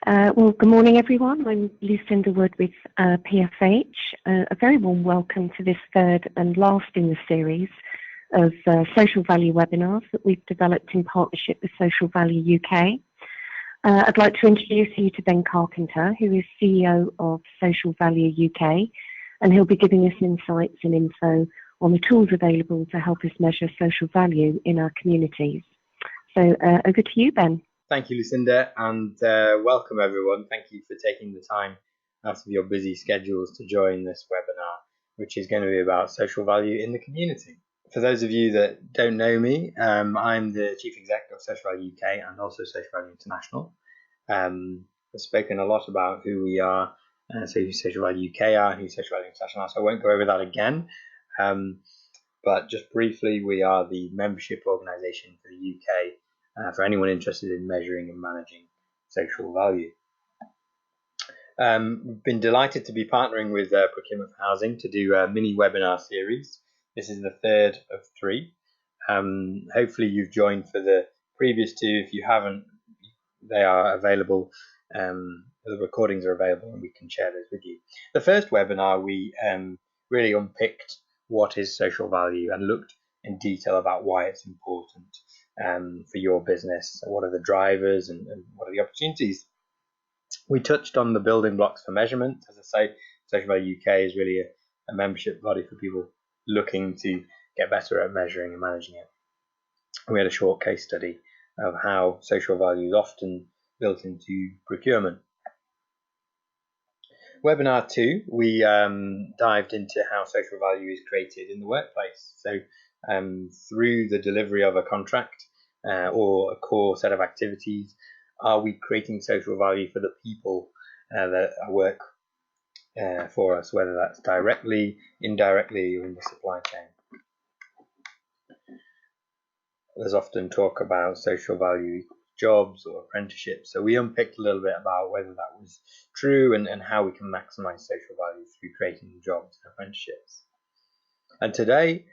Well, good morning, everyone. I'm Lucinda Wood with PFH. A very warm welcome to this third and last in the series of social value webinars that we've developed in partnership with Social Value UK. I'd like to introduce you to Ben Carpenter, who is CEO of Social Value UK, and he'll be giving us insights and info on the tools available to help us measure social value in our communities. So over to you, Ben. Thank you, Lucinda, and welcome everyone. Thank you for taking the time out of your busy schedules to join this webinar, which is going to be about social value in the community. For those of you that don't know me, I'm the Chief Executive of Social Value UK and also Social Value International. I've spoken a lot about who we are, so who Social Value UK are, who Social Value International are, so I won't go over that again. But just briefly, we are the membership organisation for the UK for anyone interested in measuring and managing social value. We've been delighted to be partnering with Procurement for Housing to do a mini webinar series. This is the third of three. Hopefully you've joined for the previous two. If you haven't, they are available. The recordings are available and we can share those with you. The first webinar, we really unpicked what is social value and looked in detail about why it's important for your business. What are the drivers and what are the opportunities? We touched on the building blocks for measurement. As I say, Social Value UK is really a membership body for people looking to get better at measuring and managing it. We had a short case study of how social value is often built into procurement. Webinar 2, we dived into how social value is created in the workplace. So through the delivery of a contract or a core set of activities, are we creating social value for the people that work for us, whether that's directly, indirectly, or in the supply chain? There's often talk about social value equals jobs or apprenticeships, so we unpicked a little bit about whether that was true and how we can maximize social value through creating jobs and apprenticeships. And today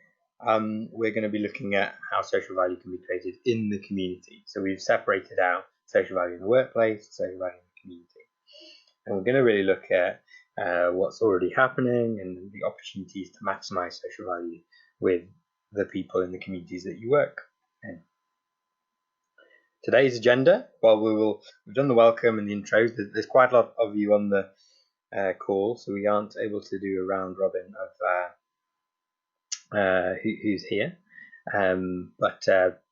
we're going to be looking at how social value can be created in the community. So we've separated out social value in the workplace, social value in the community, and we're going to really look at what's already happening and the opportunities to maximize social value with the people in the communities that you work in. Today's agenda, well, we've done the welcome and the intros. There's quite a lot of you on the call, so we aren't able to do a round robin of who's here. But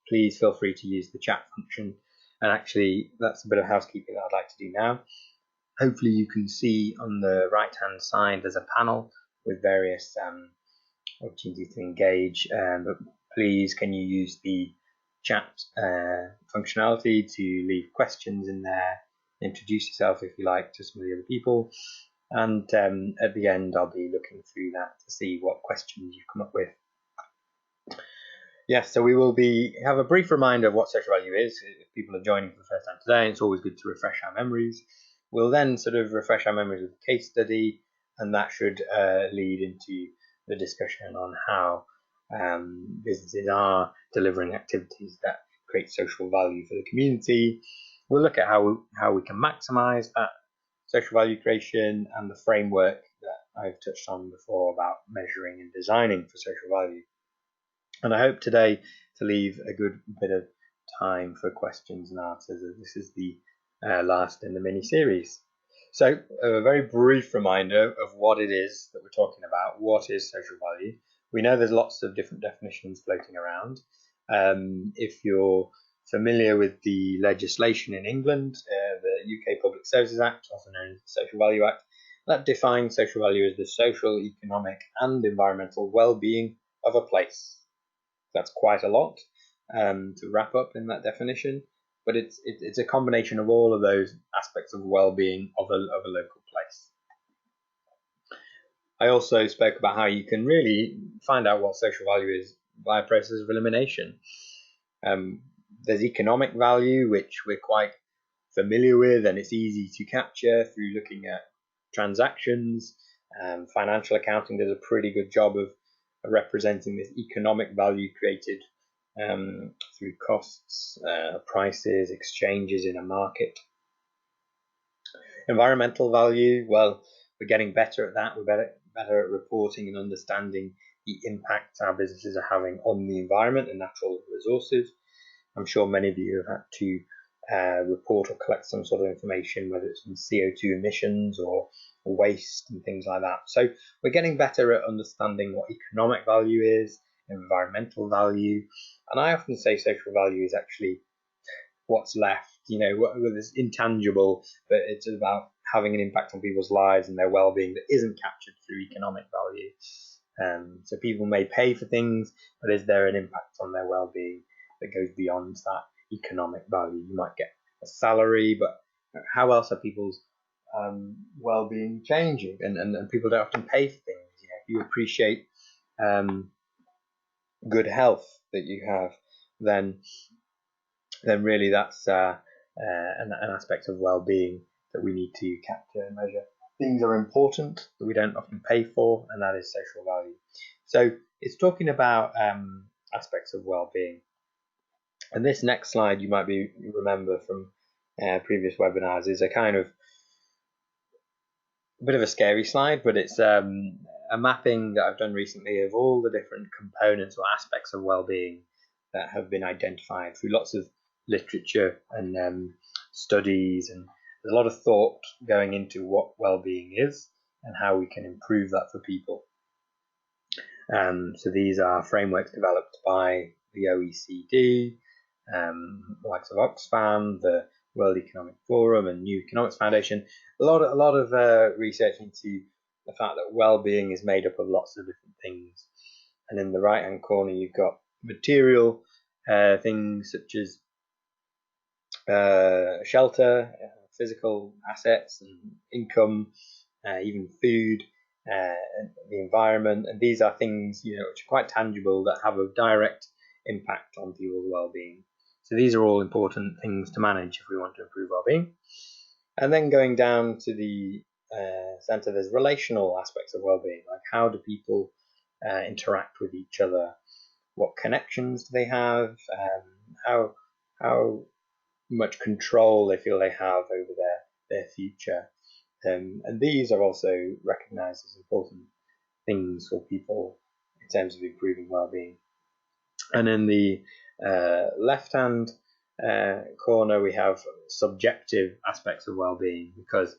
please feel free to use the chat function. And actually, that's a bit of housekeeping that I'd like to do now. Hopefully you can see on the right-hand side, there's a panel with various opportunities to engage. But please, can you use the chat functionality to leave questions in there, introduce yourself if you like to some of the other people, and at the end I'll be looking through that to see what questions you've come up with. Yes, so we will have a brief reminder of what social value is. If people are joining for the first time today, it's always good to refresh our memories. We'll then sort of refresh our memories with a case study, and that should lead into the discussion on how businesses are delivering activities that create social value for the community. We'll look at how we can maximize that social value creation and the framework that I've touched on before about measuring and designing for social value. And I hope today to leave a good bit of time for questions and answers, as this is the last in the mini-series. So a very brief reminder of what it is that we're talking about. What is social value? We know there's lots of different definitions floating around. If you're familiar with the legislation in England, the UK Public Services Act, also known as the Social Value Act, that defines social value as the social, economic and environmental well-being of a place. That's quite a lot to wrap up in that definition, but it's a combination of all of those aspects of well-being of a local place. I also spoke about how you can really find out what social value is by a process of elimination. There's economic value, which we're quite familiar with, and it's easy to capture through looking at transactions. Financial accounting does a pretty good job of representing this economic value created through costs, prices, exchanges in a market. Environmental value, well, we're getting better at that. We're better at reporting and understanding the impact our businesses are having on the environment and natural resources. I'm sure many of you have had to report or collect some sort of information, whether it's in CO2 emissions or waste and things like that. So we're getting better at understanding what economic value is, environmental value, and I often say social value is actually what's left, what is intangible, but it's about having an impact on people's lives and their well-being that isn't captured through economic value. So people may pay for things, but is there an impact on their well-being that goes beyond that economic value? You might get a salary, but how else are people's well-being changing? And people don't often pay for things. If you appreciate good health that you have, then really that's an aspect of well-being that we need to capture and measure. Things are important that we don't often pay for, and that is social value. So it's talking about aspects of well-being. And this next slide, you might remember from previous webinars, is a kind of a bit of a scary slide, but it's a mapping that I've done recently of all the different components or aspects of well-being that have been identified through lots of literature and studies, and there's a lot of thought going into what well-being is and how we can improve that for people. So these are frameworks developed by the OECD, the likes of Oxfam, the World Economic Forum, and New Economics Foundation. A lot of research into the fact that well-being is made up of lots of different things. And in the right-hand corner, you've got material things such as shelter, physical assets, and income, even food, the environment, and these are things which are quite tangible that have a direct impact on people's well-being. So these are all important things to manage if we want to improve well-being. And then going down to the center, there's relational aspects of well-being, like how do people interact with each other, what connections do they have, how much control they feel they have over their future. And these are also recognized as important things for people in terms of improving well-being. And in the left-hand corner, we have subjective aspects of well-being, because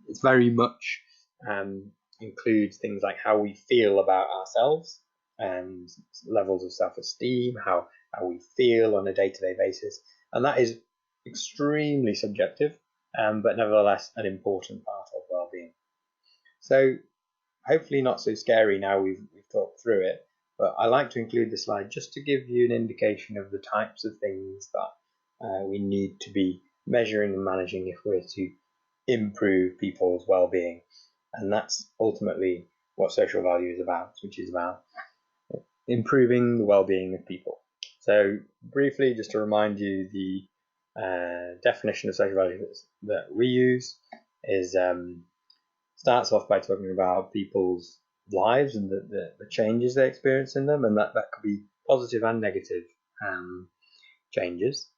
it's very much includes things like how we feel about ourselves and levels of self-esteem, how we feel on a day-to-day basis. And that is extremely subjective, but nevertheless an important part of well-being. So hopefully not so scary now we've talked through it, but I like to include this slide just to give you an indication of the types of things that we need to be measuring and managing if we're to improve people's well-being. And that's ultimately what social value is about, which is about improving the well-being of people. So briefly, just to remind you, the definition of social value that we use is starts off by talking about people's lives and the changes they experience in them, and that could be positive and negative changes.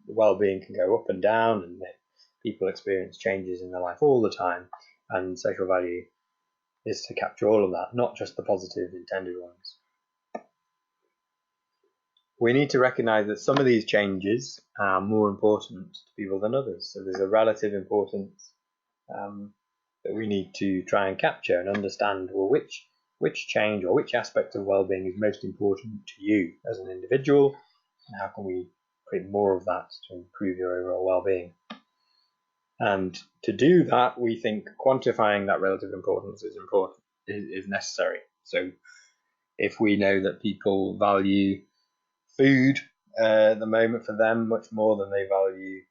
Well-being can go up and down, and people experience changes in their life all the time, and social value is to capture all of that, not just the positive intended ones. We need to recognize that some of these changes are more important to people than others. So there's a relative importance that we need to try and capture and understand, well, which change or which aspect of well-being is most important to you as an individual, and how can we create more of that to improve your overall well-being. And to do that, we think quantifying that relative importance is necessary. So if we know that people value food at the moment for them much more than they value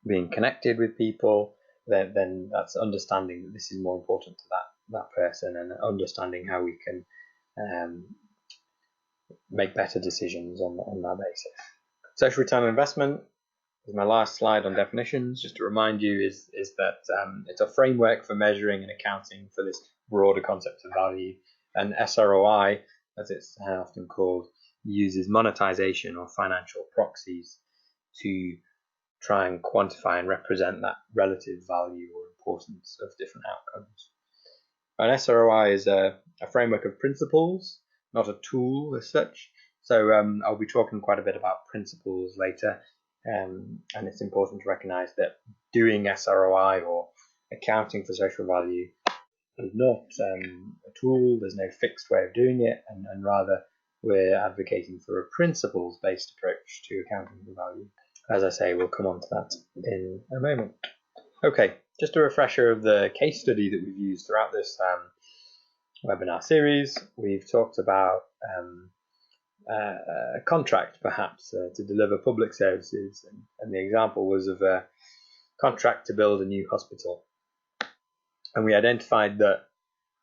being connected with people, then that's understanding that this is more important to that person, and understanding how we can make better decisions on that basis. Social return on investment is my last slide on definitions. Just to remind you is that it's a framework for measuring and accounting for this broader concept of value. And SROI, as it's often called, uses monetization or financial proxies to try and quantify and represent that relative value or importance of different outcomes. An SROI is a framework of principles, not a tool as such. So I'll be talking quite a bit about principles later, and it's important to recognize that doing SROI or accounting for social value is not a tool. There's no fixed way of doing it, and rather we're advocating for a principles-based approach to accounting for value. As I say, we'll come on to that in a moment. Okay, just a refresher of the case study that we've used throughout this webinar series. We've talked about a contract, perhaps, to deliver public services, and the example was of a contract to build a new hospital. And we identified that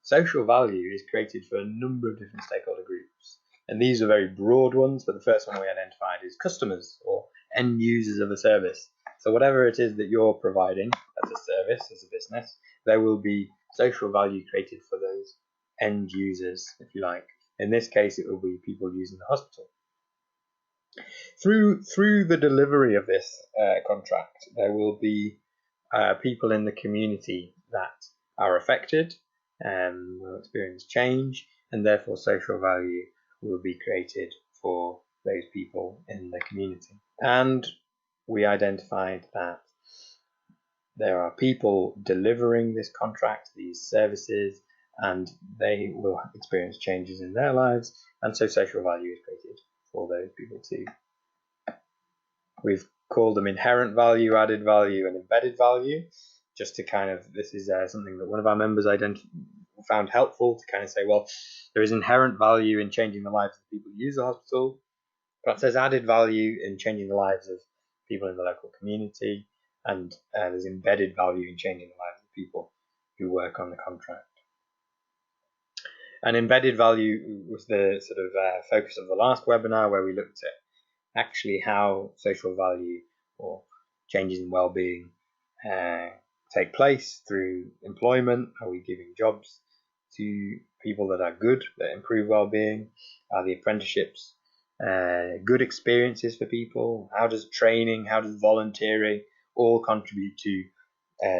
social value is created for a number of different stakeholder groups. And these are very broad ones, but the first one we identified is customers or end users of a service. So whatever it is that you're providing as a service, as a business, there will be social value created for those end users, if you like. In this case, it will be people using the hospital. Through the delivery of this contract, there will be people in the community that are affected and will experience change, and therefore social value will be created for those people in the community. And we identified that there are people delivering this contract, these services, and they will experience changes in their lives, and so social value is created for those people too. We've called them inherent value, added value, and embedded value, just to kind of, this is something that one of our members found helpful to kind of say, well, there is inherent value in changing the lives of people who use the hospital, but there's added value in changing the lives of people in the local community, and there's embedded value in changing the lives of people who work on the contract. And embedded value was the sort of focus of the last webinar, where we looked at actually how social value or changes in well-being take place through employment. Are we giving jobs to people that are good, that improve well-being? Are the apprenticeships good experiences for people? How does training, how does volunteering all contribute to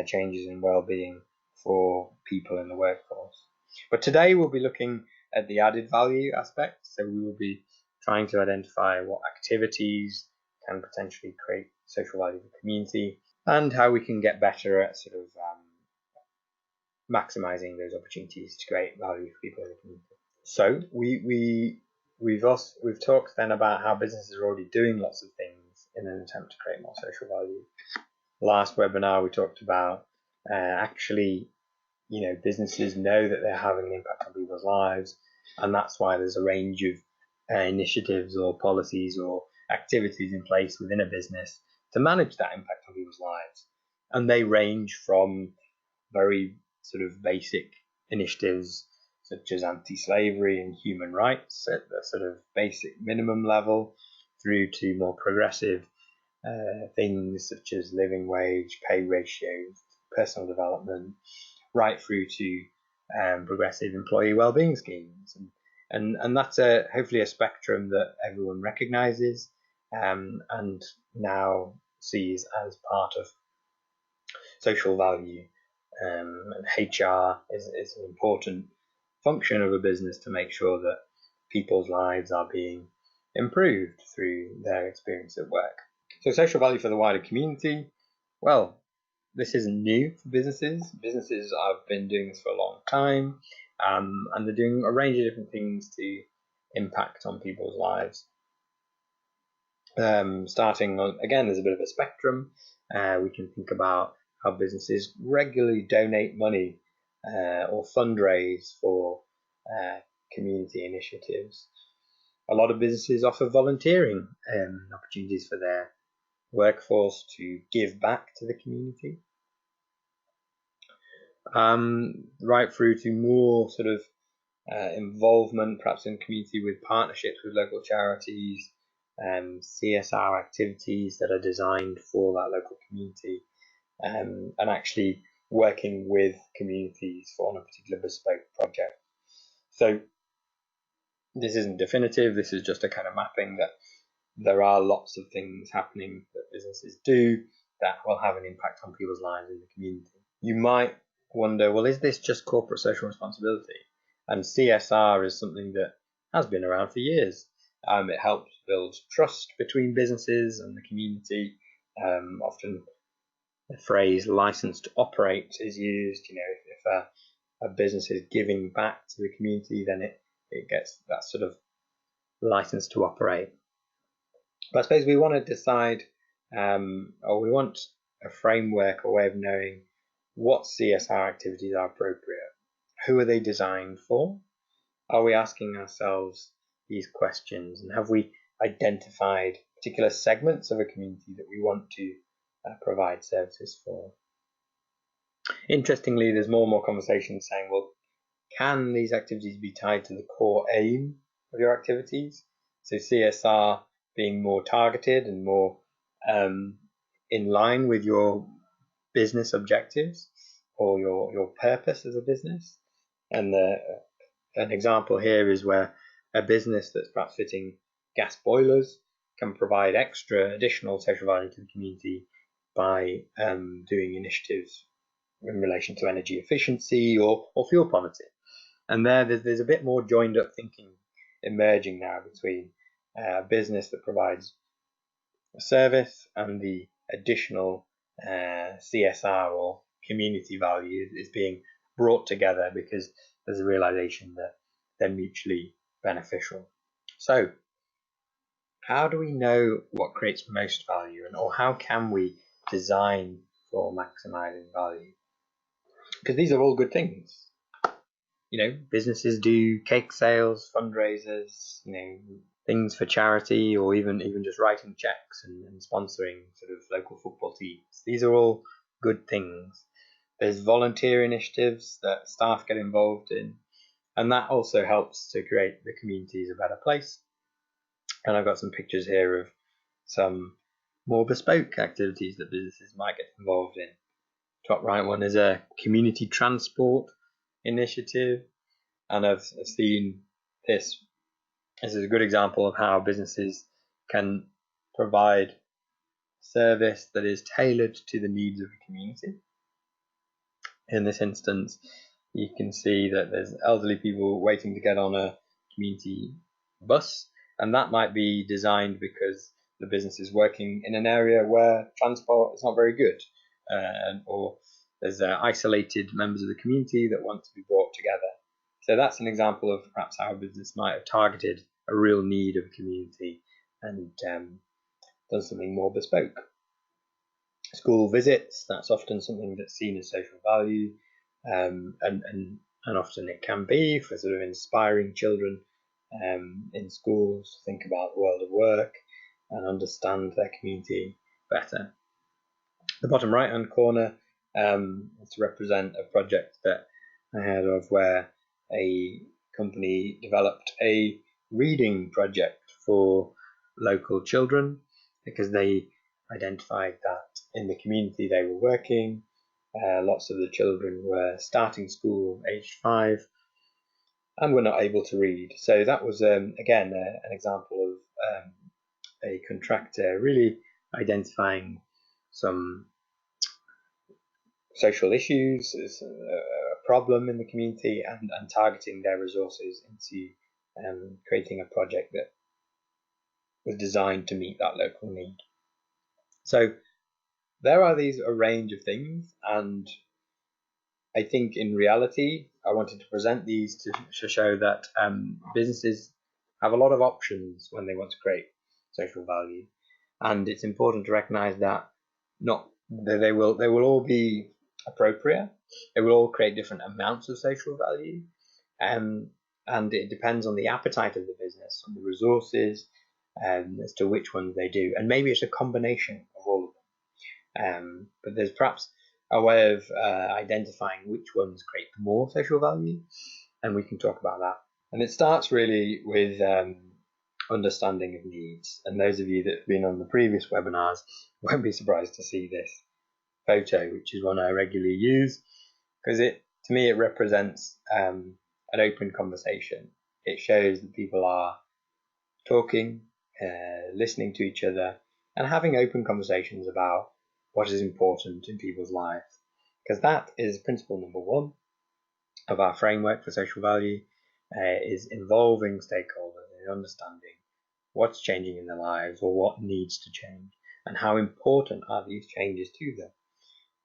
changes in well-being for people in the workforce? But today we'll be looking at the added value aspect. So we will be trying to identify what activities can potentially create social value for the community, and how we can get better at sort of maximizing those opportunities to create value for people in the community. So we've talked then about how businesses are already doing lots of things in an attempt to create more social value. Last webinar we talked about actually, businesses know that they're having an impact on people's lives, and that's why there's a range of initiatives or policies or activities in place within a business to manage that impact on people's lives. And they range from very sort of basic initiatives such as anti-slavery and human rights at the sort of basic minimum level, through to more progressive things such as living wage, pay ratios, personal development, right through to progressive employee wellbeing schemes. And that's hopefully a spectrum that everyone recognises and now sees as part of social value. And HR is an important function of a business to make sure that people's lives are being improved through their experience at work. So social value for the wider community, well, this isn't new for businesses. Businesses have been doing this for a long time, and they're doing a range of different things to impact on people's lives. Starting on, again, there's a bit of a spectrum. We can think about how businesses regularly donate money or fundraise for community initiatives. A lot of businesses offer volunteering opportunities for their workforce to give back to the community. Right through to more sort of involvement, perhaps in community, with partnerships with local charities, CSR activities that are designed for that local community, and actually working with communities on a particular bespoke project. So this isn't definitive, this is just a kind of mapping that there are lots of things happening that businesses do that will have an impact on people's lives in the community. You might wonder, well, is this just corporate social responsibility? And CSR is something that has been around for years. It helps build trust between businesses and the community. Often the phrase license to operate is used. If a business is giving back to the community, then it gets that sort of license to operate. But I suppose we want to decide, or we want a framework, a way of knowing what CSR activities are appropriate. Who are they designed for? Are we asking ourselves these questions? And have we identified particular segments of a community that we want to provide services for? Interestingly, there's more and more conversations saying, well, can these activities be tied to the core aim of your activities? So CSR being more targeted and more in line with your business objectives or your purpose as a business. And an example here is where a business that's perhaps fitting gas boilers can provide additional social value to the community by doing initiatives in relation to energy efficiency or fuel poverty. And there's a bit more joined up thinking emerging now between a business that provides a service and the additional CSR or community value is being brought together because there's a realization that they're mutually beneficial. So how do we know what creates most value, or how can we design for maximizing value? Because these are all good things. Businesses do cake sales, fundraisers, things for charity, or even just writing checks and sponsoring sort of local football teams. These are all good things. There's volunteer initiatives that staff get involved in, and that also helps to create the community as a better place. And I've got some pictures here of some more bespoke activities that businesses might get involved in. Top right one is a community transport initiative, and I've seen this. This is a good example of how businesses can provide service that is tailored to the needs of the community. In this instance, you can see that there's elderly people waiting to get on a community bus, and that might be designed because the business is working in an area where transport is not very good, or there's isolated members of the community that want to be brought together. So that's an example of perhaps how a business might have targeted a real need of a community and done something more bespoke. School visits, that's often something that's seen as social value, and often it can be for sort of inspiring children in schools to think about the world of work and understand their community better. The bottom right hand corner is to represent a project that I heard of where a company developed a reading project for local children because they identified that in the community they were working, lots of the children were starting school aged 5 and were not able to read. So that was, again, an example of a contractor really identifying some social issues as a problem in the community and targeting their resources into creating a project that was designed to meet that local need. So there are a range of things, and I think in reality I wanted to present these to show that businesses have a lot of options when they want to create social value, and it's important to recognize that they will all be appropriate. They will all create different amounts of social value, and it depends on the appetite of the business, on the resources, as to which ones they do, and maybe it's a combination of all of them. But there's perhaps a way of identifying which ones create more social value, and we can talk about that. And it starts really with understanding of needs. And those of you that have been on the previous webinars won't be surprised to see this photo, which is one I regularly use, because to me it represents an open conversation. It shows that people are talking listening to each other, and having open conversations about what is important in people's lives. Because that is principle number 1 of our framework for social value, is involving stakeholders in understanding what's changing in their lives or what needs to change, and how important are these changes to them.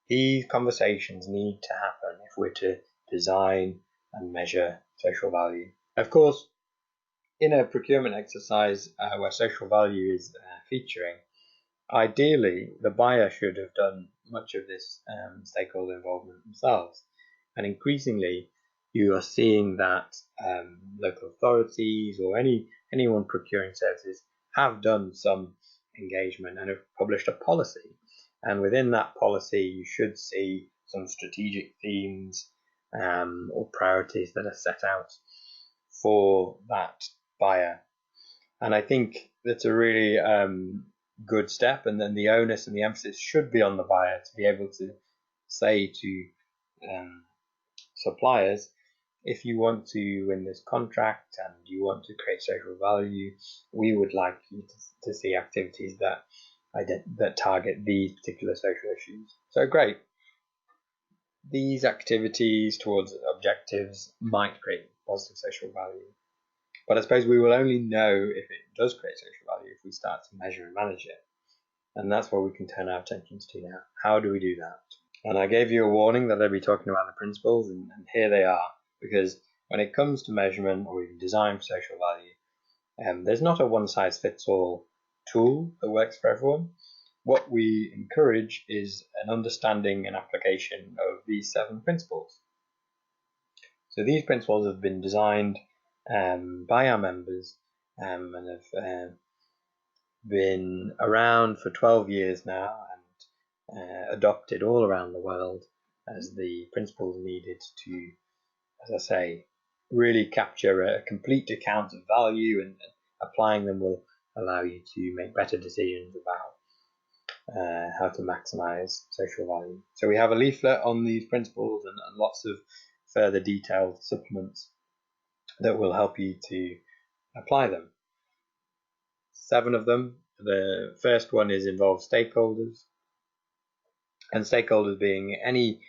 These conversations need to happen if we're to design and measure social value. Of course, in a procurement exercise where social value is featuring, ideally the buyer should have done much of this stakeholder involvement themselves. And increasingly, you are seeing that local authorities or anyone procuring services have done some engagement and have published a policy. And within that policy, you should see some strategic themes or priorities that are set out for that buyer. And I think that's a really good step. And then the onus and the emphasis should be on the buyer to be able to say to suppliers, if you want to win this contract and you want to create social value, we would like you to see activities that target these particular social issues. So great. These activities towards objectives might create positive social value. But I suppose we will only know if it does create social value if we start to measure and manage it. And that's what we can turn our attentions to now. How do we do that? And I gave you a warning that I'd be talking about the principles, and here they are. Because when it comes to measurement or even design for social value, there's not a one-size-fits-all tool that works for everyone. What we encourage is an understanding and application of these 7 principles. So these principles have been designed by our members and have been around for 12 years now and adopted all around the world as the principles needed to, as I say, really capture a complete account of value, and applying them will allow you to make better decisions about how to maximize social value. So we have a leaflet on these principles and lots of further detailed supplements that will help you to apply them. 7 of them. The first one is involve stakeholders, and stakeholders being any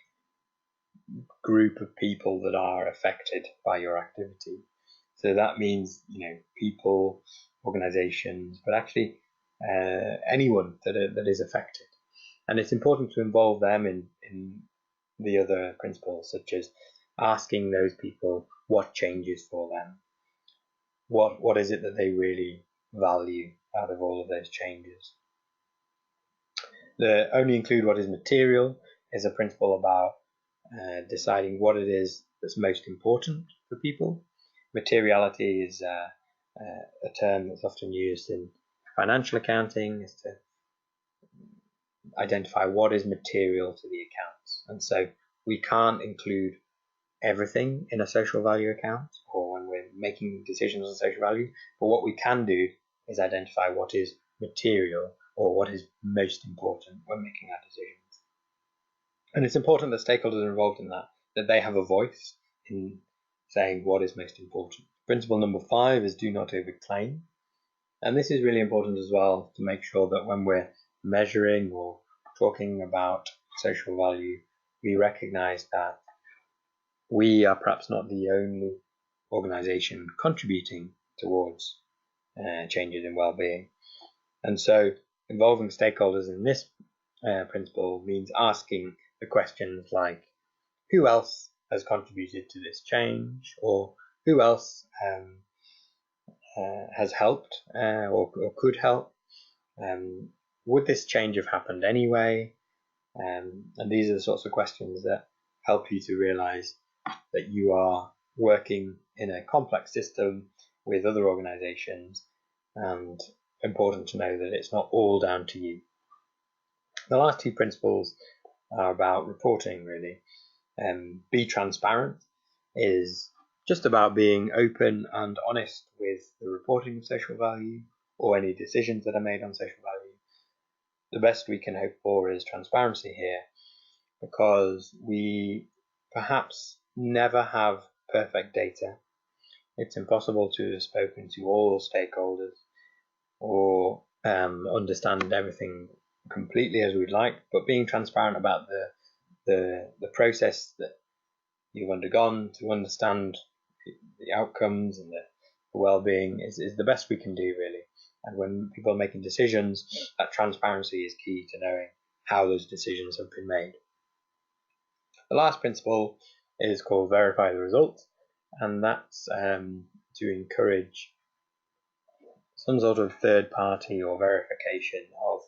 group of people that are affected by your activity. So that means, people, organizations, but actually anyone that is affected. And it's important to involve them in the other principles, such as asking those people what changes for them. What is it that they really value out of all of those changes? The only include what is material is a principle about deciding what it is that's most important for people. Materiality is a term that's often used in financial accounting, is to identify what is material to the accounts. And so we can't include everything in a social value account or when we're making decisions on social value, but what we can do is identify what is material or what is most important when making our decisions. And it's important that stakeholders are involved in that they have a voice in saying what is most important. Principle number 5 is do not overclaim. And this is really important as well, to make sure that when we're measuring or talking about social value, we recognize that we are perhaps not the only organization contributing towards changes in well-being. And so involving stakeholders in this principle means asking the questions like, who else has contributed to this change, or who else has helped or could help? Would this change have happened anyway? And these are the sorts of questions that help you to realize that you are working in a complex system with other organizations, and important to know that it's not all down to you. The last 2 principles are about reporting, really. Be transparent is just about being open and honest with the reporting of social value or any decisions that are made on social value. The best we can hope for is transparency here, because we perhaps never have perfect data. It's impossible to have spoken to all stakeholders, or understand everything completely as we'd like, but being transparent about the process that you've undergone to understand the outcomes and the well-being is the best we can do, really. And when people are making decisions, that transparency is key to knowing how those decisions have been made. The last principle is called verify the result, and that's to encourage some sort of third party or verification of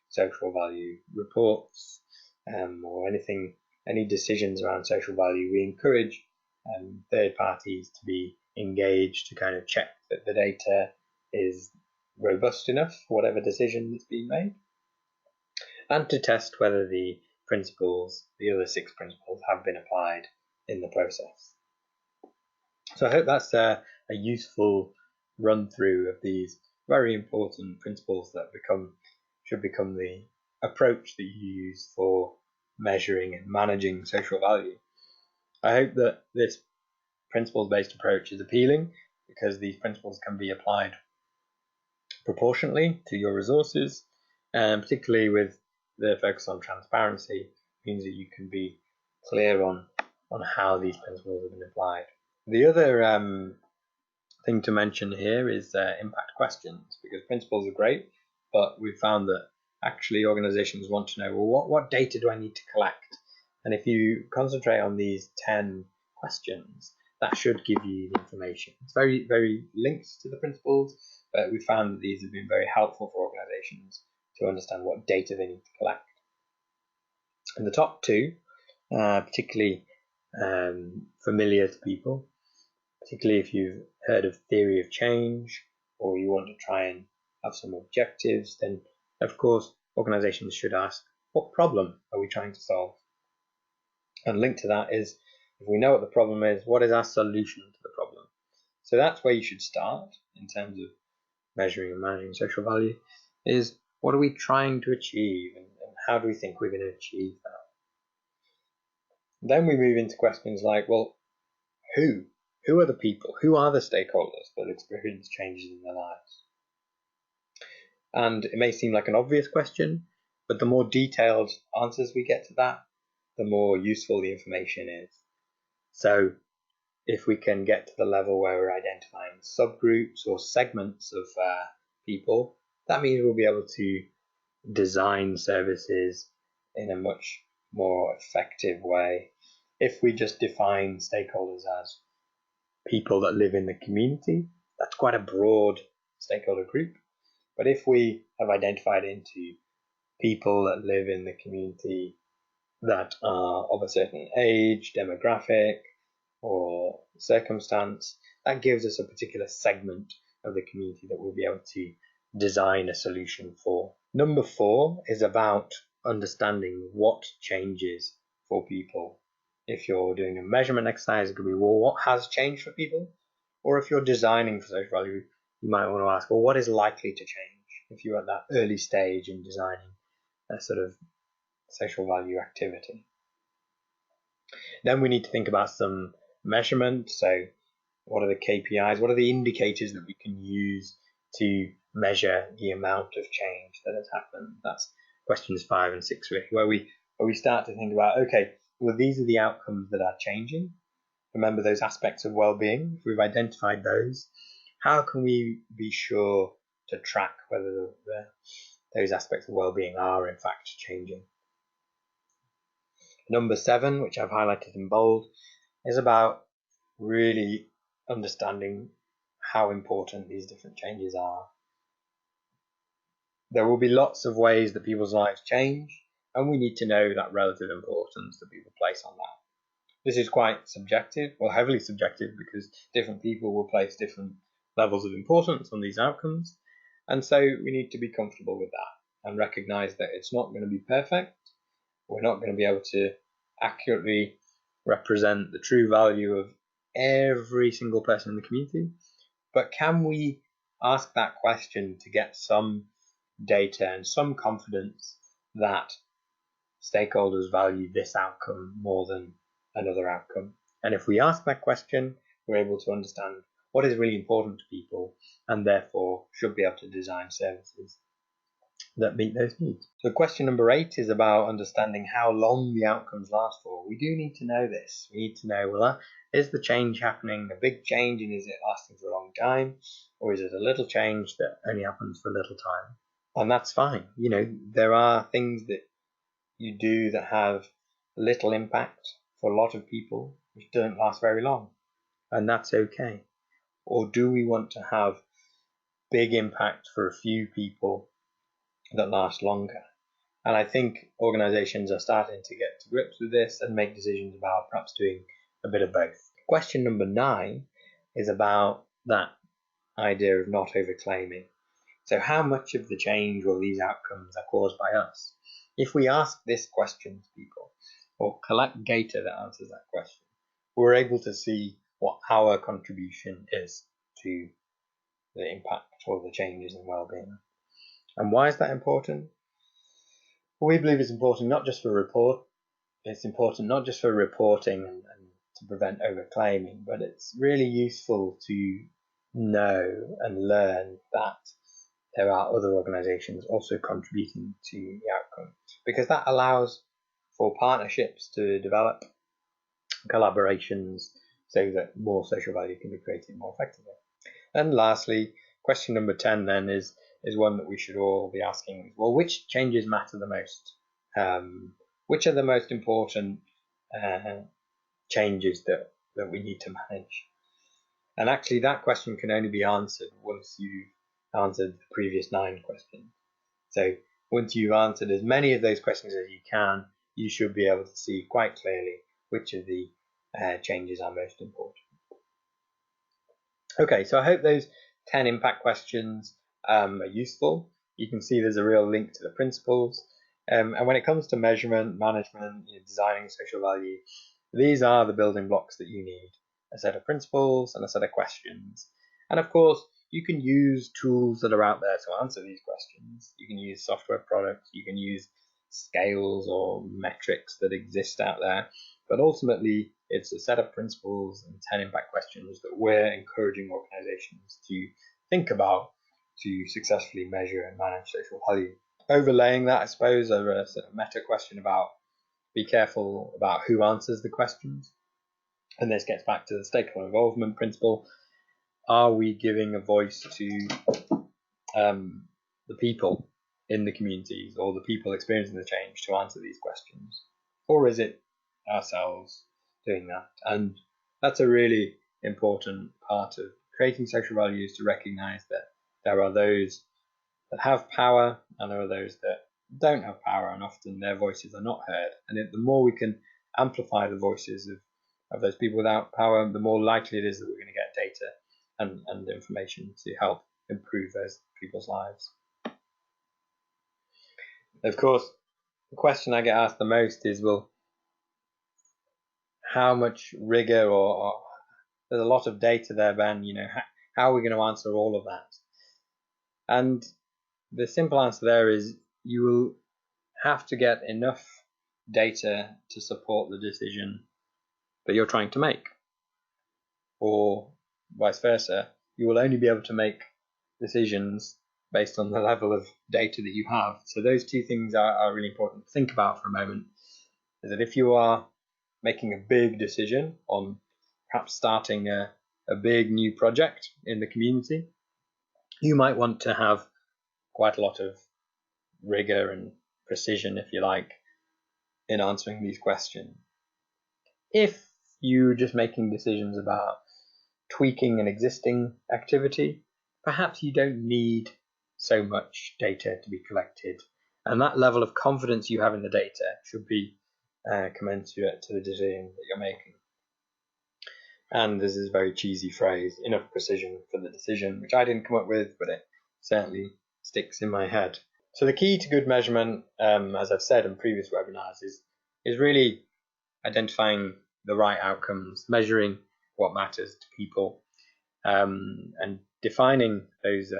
social value reports, or any decisions around social value. We encourage third parties to be engaged to kind of check that the data is robust enough for whatever decision that's being made, and to test whether the other 6 principles, have been applied in the process. So I hope that's a useful run through of these very important principles that should become the approach that you use for measuring and managing social value. I hope that this principles-based approach is appealing, because these principles can be applied proportionately to your resources, and particularly with the focus on transparency means that you can be clear on how these principles have been applied. The other thing to mention here is impact questions, because principles are great, but we've found that actually organizations want to know, well, what data do I need to collect? And if you concentrate on these 10 questions, that should give you the information. It's very, very linked to the principles, but we found that these have been very helpful for organizations to understand what data they need to collect. And the top 2, particularly familiar to people, particularly if you've heard of theory of change, or you want to try and have some objectives, then of course organizations should ask, what problem are we trying to solve? And linked to that is, if we know what the problem is, what is our solution to the problem? So that's where you should start in terms of measuring and managing social value, is what are we trying to achieve, and how do we think we're going to achieve that? Then we move into questions like, well, who are the people? Who are the stakeholders that experience changes in their lives? And it may seem like an obvious question, but the more detailed answers we get to that, the more useful the information is. So if we can get to the level where we're identifying subgroups or segments of people, that means we'll be able to design services in a much more effective way. If we just define stakeholders as people that live in the community, that's quite a broad stakeholder group. But if we have identified into people that live in the community that are of a certain age, demographic, or circumstance, that gives us a particular segment of the community that we'll be able to design a solution for. Number 4 is about understanding what changes for people. If you're doing a measurement exercise, it could be, well, what has changed for people? Or if you're designing for social value, you might want to ask, well, what is likely to change? If you're at that early stage in designing a sort of social value activity. Then we need to think about some measurement. So what are the KPIs? What are the indicators that we can use to measure the amount of change that has happened? That's questions 5 and 6, really, where we start to think about, okay, well, these are the outcomes that are changing. Remember those aspects of well-being. If we've identified those, how can we be sure to track whether those aspects of well-being are in fact changing? Number 7, which I've highlighted in bold, is about really understanding how important these different changes are. There will be lots of ways that people's lives change, and we need to know that relative importance that people place on that. This is quite subjective, well, heavily subjective, because different people will place different levels of importance on these outcomes, and so we need to be comfortable with that and recognize that it's not going to be perfect. We're not going to be able to accurately represent the true value of every single person in the community, but can we ask that question to get some data and some confidence that stakeholders value this outcome more than another outcome? And if we ask that question, we're able to understand what is really important to people, and therefore should be able to design services that meet those needs. So question number 8 is about understanding how long the outcomes last for. We do need to know this. We need to know, well, is the change happening a big change, and is it lasting for a long time, or is it a little change that only happens for a little time? And that's fine. There are things that you do that have little impact for a lot of people, which don't last very long, and that's okay. Or do we want to have big impact for a few people that last longer? And I think organizations are starting to get to grips with this and make decisions about perhaps doing a bit of both. Question number 9 is about that idea of not overclaiming. So how much of the change or these outcomes are caused by us? If we ask this question to people or collect data that answers that question, we're able to see what our contribution is to the impact or the changes in well-being. And why is that important? Well, we believe it's important not just for reporting and to prevent overclaiming, but it's really useful to know and learn that there are other organizations also contributing to the outcome, because that allows for partnerships to develop, collaborations, so that more social value can be created more effectively. And lastly, question number 10 then is one that we should all be asking. Well, which changes matter the most? Which are the most important changes that we need to manage? And actually that question can only be answered once you've answered the previous 9 questions. So once you've answered as many of those questions as you can, you should be able to see quite clearly which of the changes are most important. Okay, so I hope those 10 impact questions are useful. You can see there's a real link to the principles. And when it comes to measurement, management, designing social value, these are the building blocks that you need: a set of principles and a set of questions. And of course, you can use tools that are out there to answer these questions. You can use software products, you can use scales or metrics that exist out there. But ultimately, it's a set of principles and 10 impact questions that we're encouraging organizations to think about to successfully measure and manage social value. Overlaying that, I suppose, over a sort of meta question about be careful about who answers the questions. And this gets back to the stakeholder involvement principle. Are we giving a voice to the people in the communities or the people experiencing the change to answer these questions? Or is it ourselves doing that? And that's a really important part of creating social values, to recognize that there are those that have power and there are those that don't have power, and often their voices are not heard. And the more we can amplify the voices of those people without power, the more likely it is that we're going to get data and information to help improve those people's lives. Of course, the question I get asked the most is, well, how much rigor or there's a lot of data there, Ben, how are we going to answer all of that? And the simple answer there is you will have to get enough data to support the decision that you're trying to make. Or vice versa, you will only be able to make decisions based on the level of data that you have. So those two things are really important to think about for a moment. Is that if you are making a big decision on perhaps starting a big new project in the community, you might want to have quite a lot of rigor and precision, if you like, in answering these questions. If you're just making decisions about tweaking an existing activity, perhaps you don't need so much data to be collected, and that level of confidence you have in the data should be commensurate to the decision that you're making. And this is a very cheesy phrase, enough precision for the decision, which I didn't come up with, but it certainly sticks in my head. So the key to good measurement, as I've said in previous webinars, is really identifying the right outcomes, measuring what matters to people, and defining those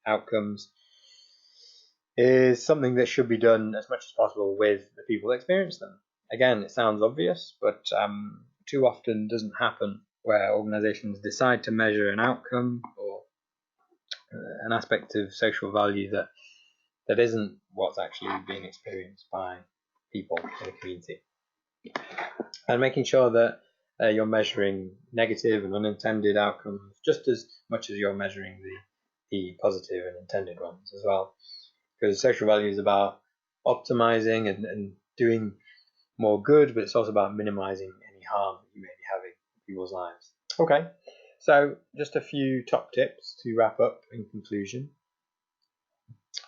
outcomes is something that should be done as much as possible with the people that experience them. Again, it sounds obvious, but too often doesn't happen where organizations decide to measure an outcome or an aspect of social value that isn't what's actually being experienced by people in the community. And making sure that you're measuring negative and unintended outcomes just as much as you're measuring the positive and intended ones as well. Because social value is about optimizing and doing more good, but it's also about minimizing any harm that you may be having in people's lives. Okay, so just a few top tips to wrap up in conclusion.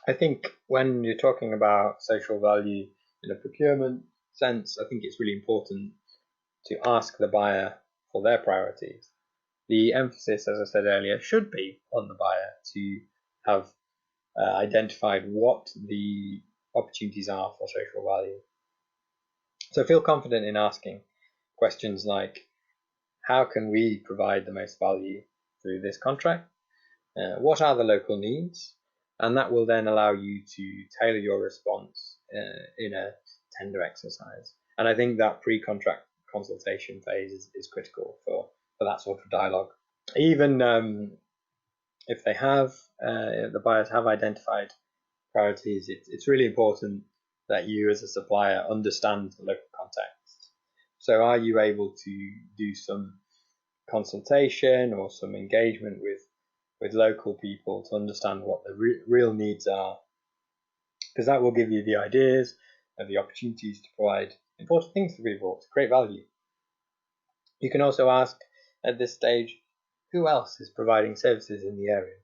I think when you're talking about social value in a procurement sense, I think it's really important to ask the buyer for their priorities. The emphasis, as I said earlier, should be on the buyer to have identified what the opportunities are for social value. So feel confident in asking questions like, how can we provide the most value through this contract? What are the local needs? And that will then allow you to tailor your response in a tender exercise. And I think that pre-contract consultation phase is critical for that sort of dialogue. Even if they have, the buyers have identified priorities, it's really important that you as a supplier understand the local context. So are you able to do some consultation or some engagement with local people to understand what the real needs are? Because that will give you the ideas and the opportunities to provide important things for people, to create value. You can also ask at this stage, who else is providing services in the area?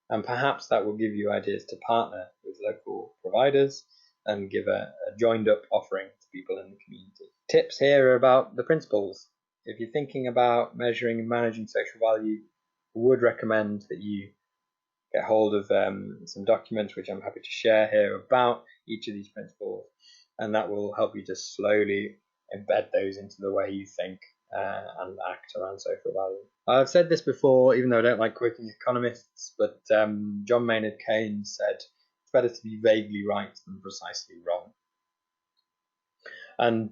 And perhaps that will give you ideas to partner with local providers and give a joined up offering to people in the community. Tips here are about the principles. If you're thinking about measuring and managing social value, I would recommend that you get hold of some documents which I'm happy to share here about each of these principles, and that will help you to slowly embed those into the way you think and act around social value. I've said this before, even though I don't like quoting economists, but John Maynard Keynes said it's better to be vaguely right than precisely wrong. And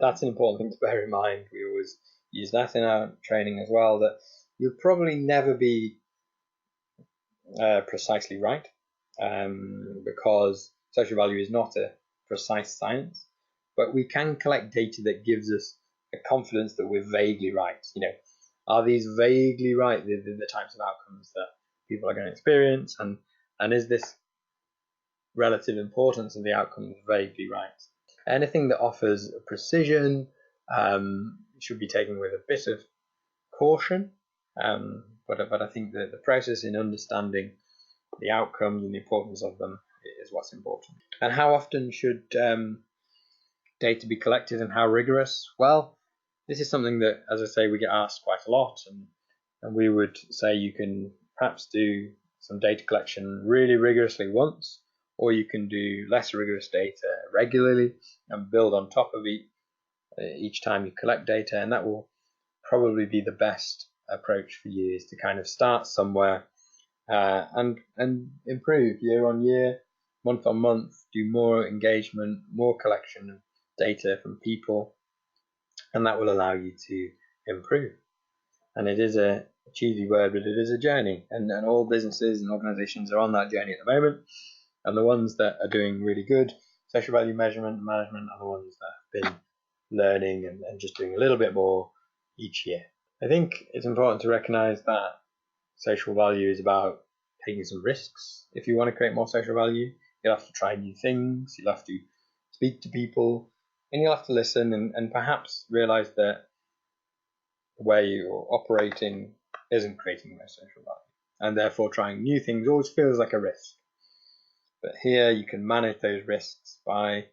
that's an important thing to bear in mind. We always use that in our training as well, that you'll probably never be precisely right, because social value is not a precise science, but we can collect data that gives us a confidence that we're vaguely right. Are these vaguely right, the types of outcomes that people are going to experience, and is this relative importance of the outcomes vaguely right? Anything that offers precision should be taken with a bit of caution, but I think that the process in understanding the outcomes and the importance of them is what's important. And how often should data be collected and how rigorous? Well, this is something that, as I say, we get asked quite a lot, and we would say you can perhaps do some data collection really rigorously once, or you can do less rigorous data regularly and build on top of each time you collect data, and that will probably be the best approach for you, is to kind of start somewhere and improve year on year, month on month, do more engagement, more collection of data from people, and that will allow you to improve. And it is a cheesy word, but it is a journey, and all businesses and organizations are on that journey at the moment, and the ones that are doing really good social value measurement and management are the ones that have been learning and just doing a little bit more each year. I think it's important to recognize that social value is about taking some risks. If you want to create more social value, you'll have to try new things, you'll have to speak to people, and you'll have to listen and perhaps realize that the way you're operating isn't creating the most social value. And therefore trying new things always feels like a risk. But here you can manage those risks by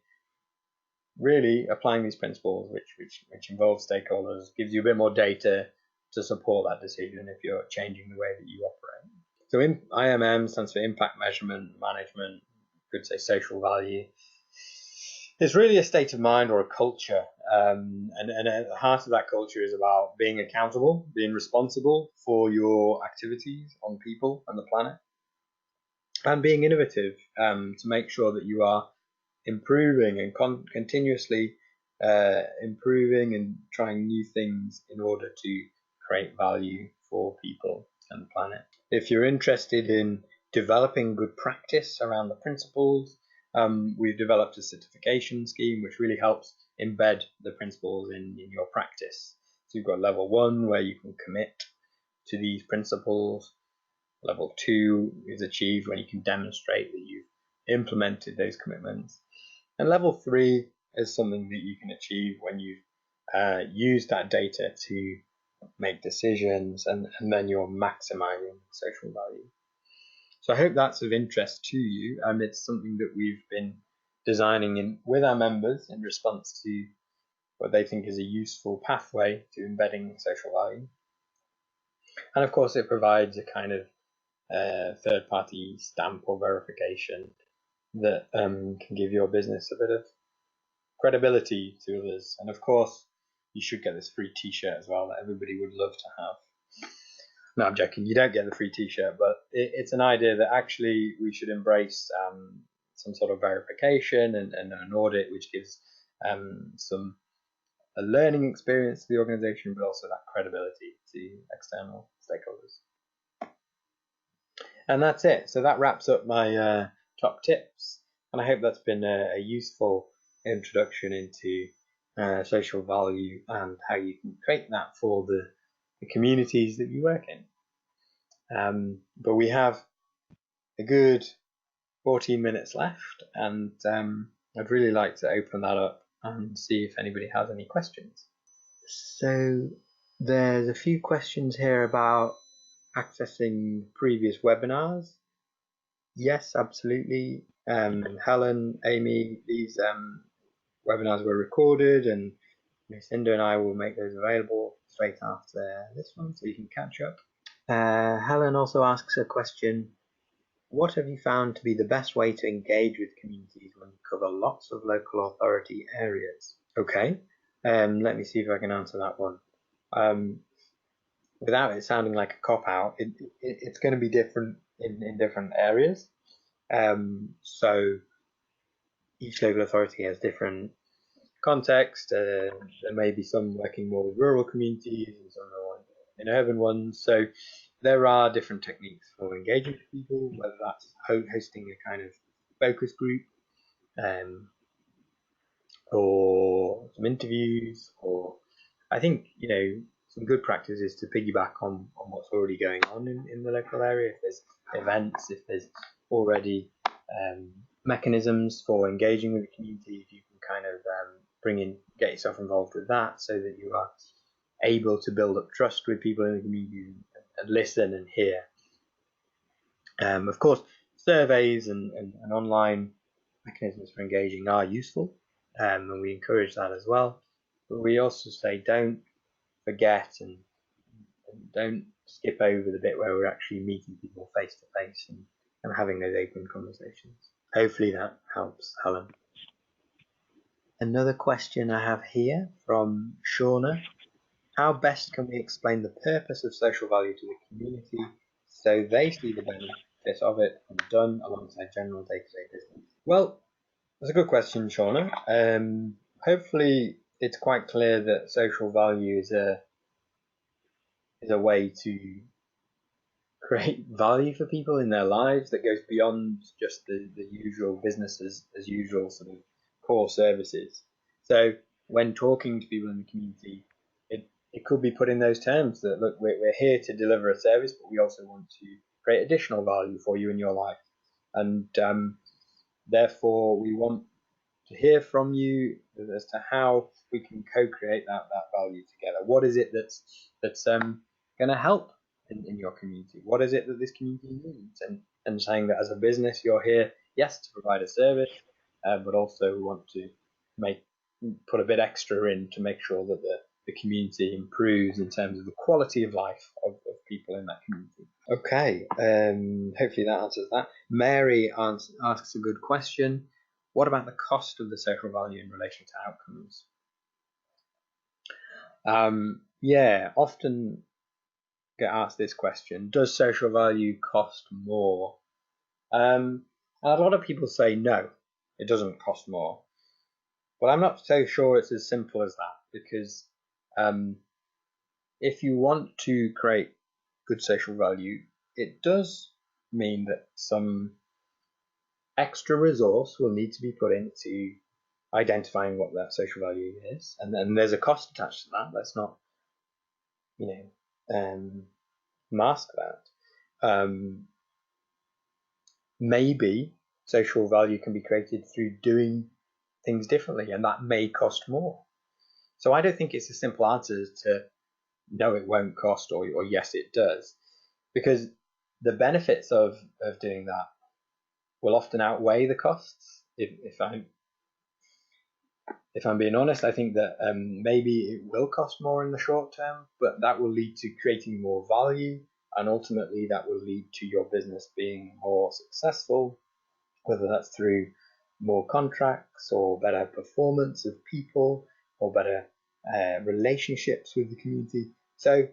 really applying these principles, which involve stakeholders, gives you a bit more data to support that decision if you're changing the way that you operate. So IMM stands for Impact Measurement Management, could say social value. It's really a state of mind or a culture, and at the heart of that culture is about being accountable, being responsible for your activities on people and the planet, and being innovative to make sure that you are improving and continuously improving and trying new things in order to create value for people and the planet. If you're interested in developing good practice around the principles, we've developed a certification scheme which really helps embed the principles in your practice. So you've got level 1 where you can commit to these principles. Level 2 is achieved when you can demonstrate that you've implemented those commitments. And level 3 is something that you can achieve when you've used that data to make decisions, and then you're maximizing social value. So I hope that's of interest to you. It's something that we've been designing with our members in response to what they think is a useful pathway to embedding social value. And of course, it provides a kind of third-party stamp or verification that can give your business a bit of credibility to others. And of course, you should get this free t-shirt as well that everybody would love to have. No, I'm joking, you don't get the free t-shirt, but it's an idea that actually we should embrace some sort of verification and an audit which gives a learning experience to the organization, but also that credibility to external stakeholders. And that's it. So that wraps up my top tips, and I hope that's been a useful introduction into social value and how you can create that for the communities that you work in. But we have a good 14 minutes left, and I'd really like to open that up and see if anybody has any questions. So there's a few questions here about accessing previous webinars. Yes, absolutely. Helen, Amy, these webinars were recorded, and Miss Cinder and I will make those available straight after this one, so you can catch up. Helen also asks a question: what have you found to be the best way to engage with communities when you cover lots of local authority areas? Okay, let me see if I can answer that one. Without it sounding like a cop-out, it's going to be different in different areas. So each local authority has different context. There may be some working more with rural communities and some more in urban ones. So there are different techniques for engaging with people, whether that's hosting a kind of focus group, or some interviews, or I think, some good practice is to piggyback on what's already going on in the local area. If there's events, if there's already mechanisms for engaging with the community, if you can kind of get yourself involved with that, so that you are able to build up trust with people in the community and listen and hear. Of course, surveys and online mechanisms for engaging are useful, and we encourage that as well. But we also say don't forget and don't skip over the bit where we're actually meeting people face to face and having those open conversations. Hopefully that helps, Helen. Another question I have here from Shauna: how best can we explain the purpose of social value to the community so they see the benefits of it and done alongside general day-to-day business? Well, that's a good question, Shauna. Hopefully it's quite clear that social value is a way to create value for people in their lives that goes beyond just the usual businesses as usual sort of core services. So when talking to people in the community, it could be put in those terms that, look, we're here to deliver a service, but we also want to create additional value for you in your life. And therefore, we want to hear from you as to how we can co-create that value together. What is it that's going to help in your community? What is it that this community needs? And saying that as a business, you're here, yes, to provide a service, but also we want to put a bit extra in to make sure that the community improves in terms of the quality of life of people in that community. Okay, hopefully that answers that. Mary asks a good question: what about the cost of the social value in relation to outcomes? Often get asked this question: does social value cost more? And a lot of people say no, it doesn't cost more. But I'm not so sure it's as simple as that, because if you want to create good social value, it does mean that some extra resource will need to be put into identifying what that social value is, and then there's a cost attached to that. Let's not, mask that. Maybe social value can be created through doing things differently, and that may cost more. So I don't think it's a simple answer to no, it won't cost, or yes, it does, because the benefits of doing that will often outweigh the costs. If I'm being honest, I think that maybe it will cost more in the short term, but that will lead to creating more value, and ultimately that will lead to your business being more successful, whether that's through more contracts or better performance of people or better relationships with the community. So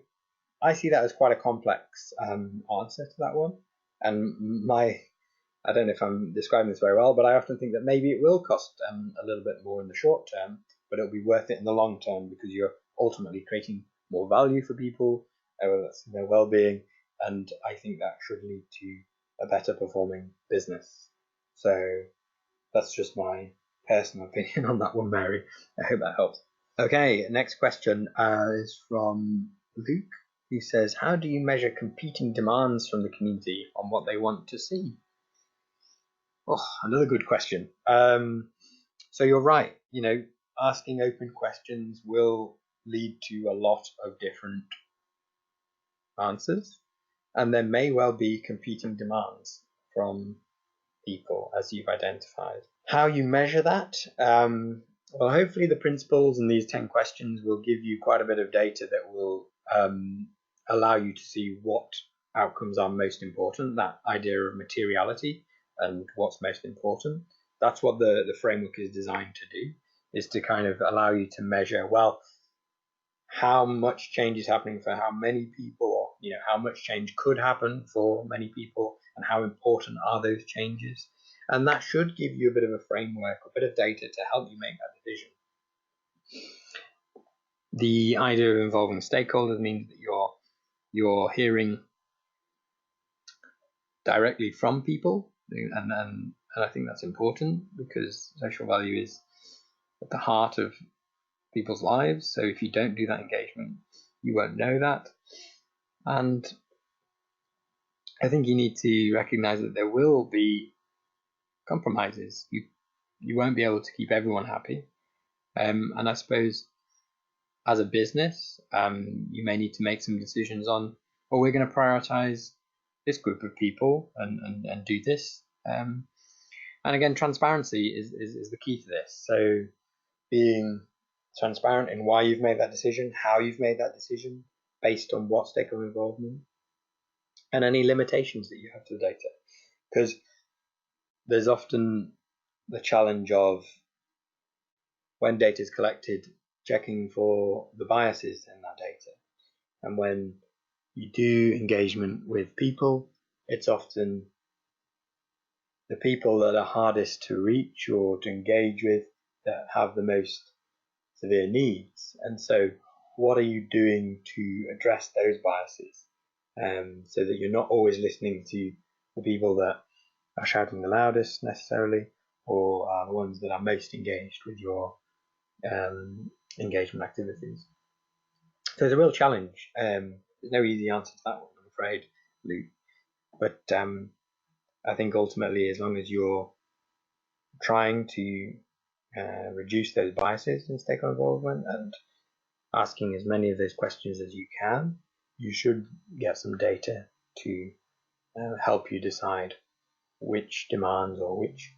I see that as quite a complex answer to that one. And I don't know if I'm describing this very well, but I often think that maybe it will cost a little bit more in the short term, but it'll be worth it in the long term because you're ultimately creating more value for people, whether that's their well-being, and I think that should lead to a better performing business. So that's just my personal opinion on that one, Mary. I hope that helps. Okay, next question is from Luke, who says, how do you measure competing demands from the community on what they want to see? Oh, another good question. So you're right. Asking open questions will lead to a lot of different answers, and there may well be competing demands from people, as you've identified. How you measure that? Well, hopefully the principles and these 10 questions will give you quite a bit of data that will allow you to see what outcomes are most important, that idea of materiality and what's most important. That's what the framework is designed to do, is to kind of allow you to measure, well, how much change is happening for how many people, or how much change could happen for many people, and how important are those changes. And that should give you a bit of a framework, a bit of data to help you make that decision. The idea of involving stakeholders means that you're hearing directly from people, and I think that's important because social value is at the heart of people's lives. So if you don't do that engagement, you won't know that. And I think you need to recognize that there will be compromises. You won't be able to keep everyone happy. And I suppose as a business, you may need to make some decisions on, well, we're going to prioritize this group of people and do this. And again, transparency is the key to this. So being transparent in why you've made that decision, how you've made that decision, based on what stakeholder involvement, and any limitations that you have to the data. Because there's often the challenge of, when data is collected, checking for the biases in that data. And when you do engagement with people, it's often the people that are hardest to reach or to engage with that have the most severe needs. And so what are you doing to address those biases, so that you're not always listening to the people that are shouting the loudest necessarily, or are the ones that are most engaged with your engagement activities. So it's a real challenge. There's no easy answer to that one, I'm afraid, Luke. But I think ultimately, as long as you're trying to reduce those biases in stakeholder involvement and asking as many of those questions as you can, you should get some data to help you decide which demands or which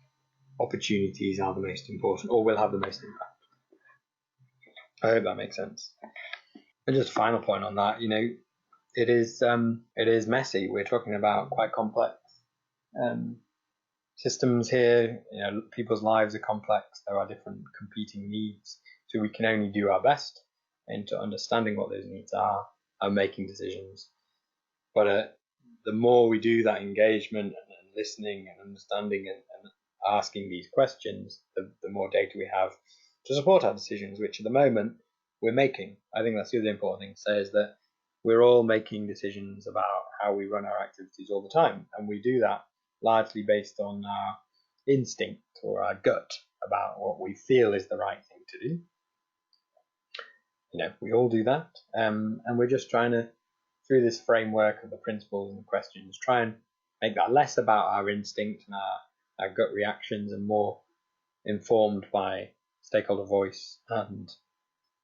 opportunities are the most important or will have the most impact. I hope that makes sense. And just a final point on that, it is messy. We're talking about quite complex systems here. People's lives are complex. There are different competing needs. So we can only do our best into understanding what those needs are and making decisions. But the more we do that engagement and listening and understanding and asking these questions, the more data we have to support our decisions, which at the moment we're making. I think that's the other important thing to say, is that we're all making decisions about how we run our activities all the time, and we do that largely based on our instinct or our gut about what we feel is the right thing to do. We all do that, and we're just trying to, through this framework of the principles and the questions, try and make that less about our instinct and our gut reactions and more informed by stakeholder voice and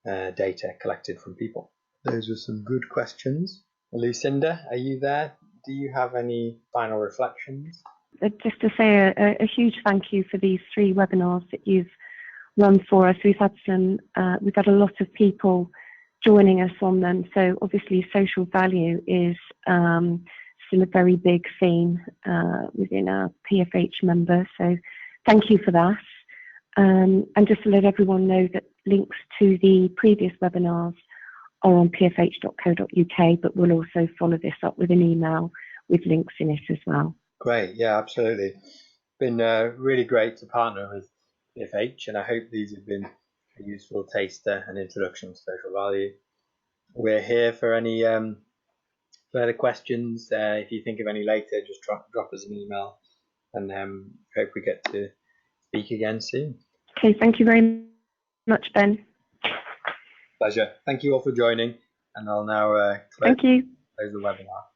data collected from people. Those were some good questions. Lucinda, are you there? Do you have any final reflections? Just to say a huge thank you for these 3 webinars that you've run for us. We've had a lot of people joining us on them. So obviously social value is still a very big theme within our PFH members. So thank you for that. And just to let everyone know that links to the previous webinars are on pfh.co.uk, but we'll also follow this up with an email with links in it as well. Great, yeah, absolutely. Been really great to partner with PFH, and I hope these have been a useful taster and introduction to social value. We're here for any further questions. If you think of any later, just drop us an email, and hope we get to speak again soon. Okay, thank you very much, Ben. Pleasure. Thank you all for joining, and I'll now close the webinar.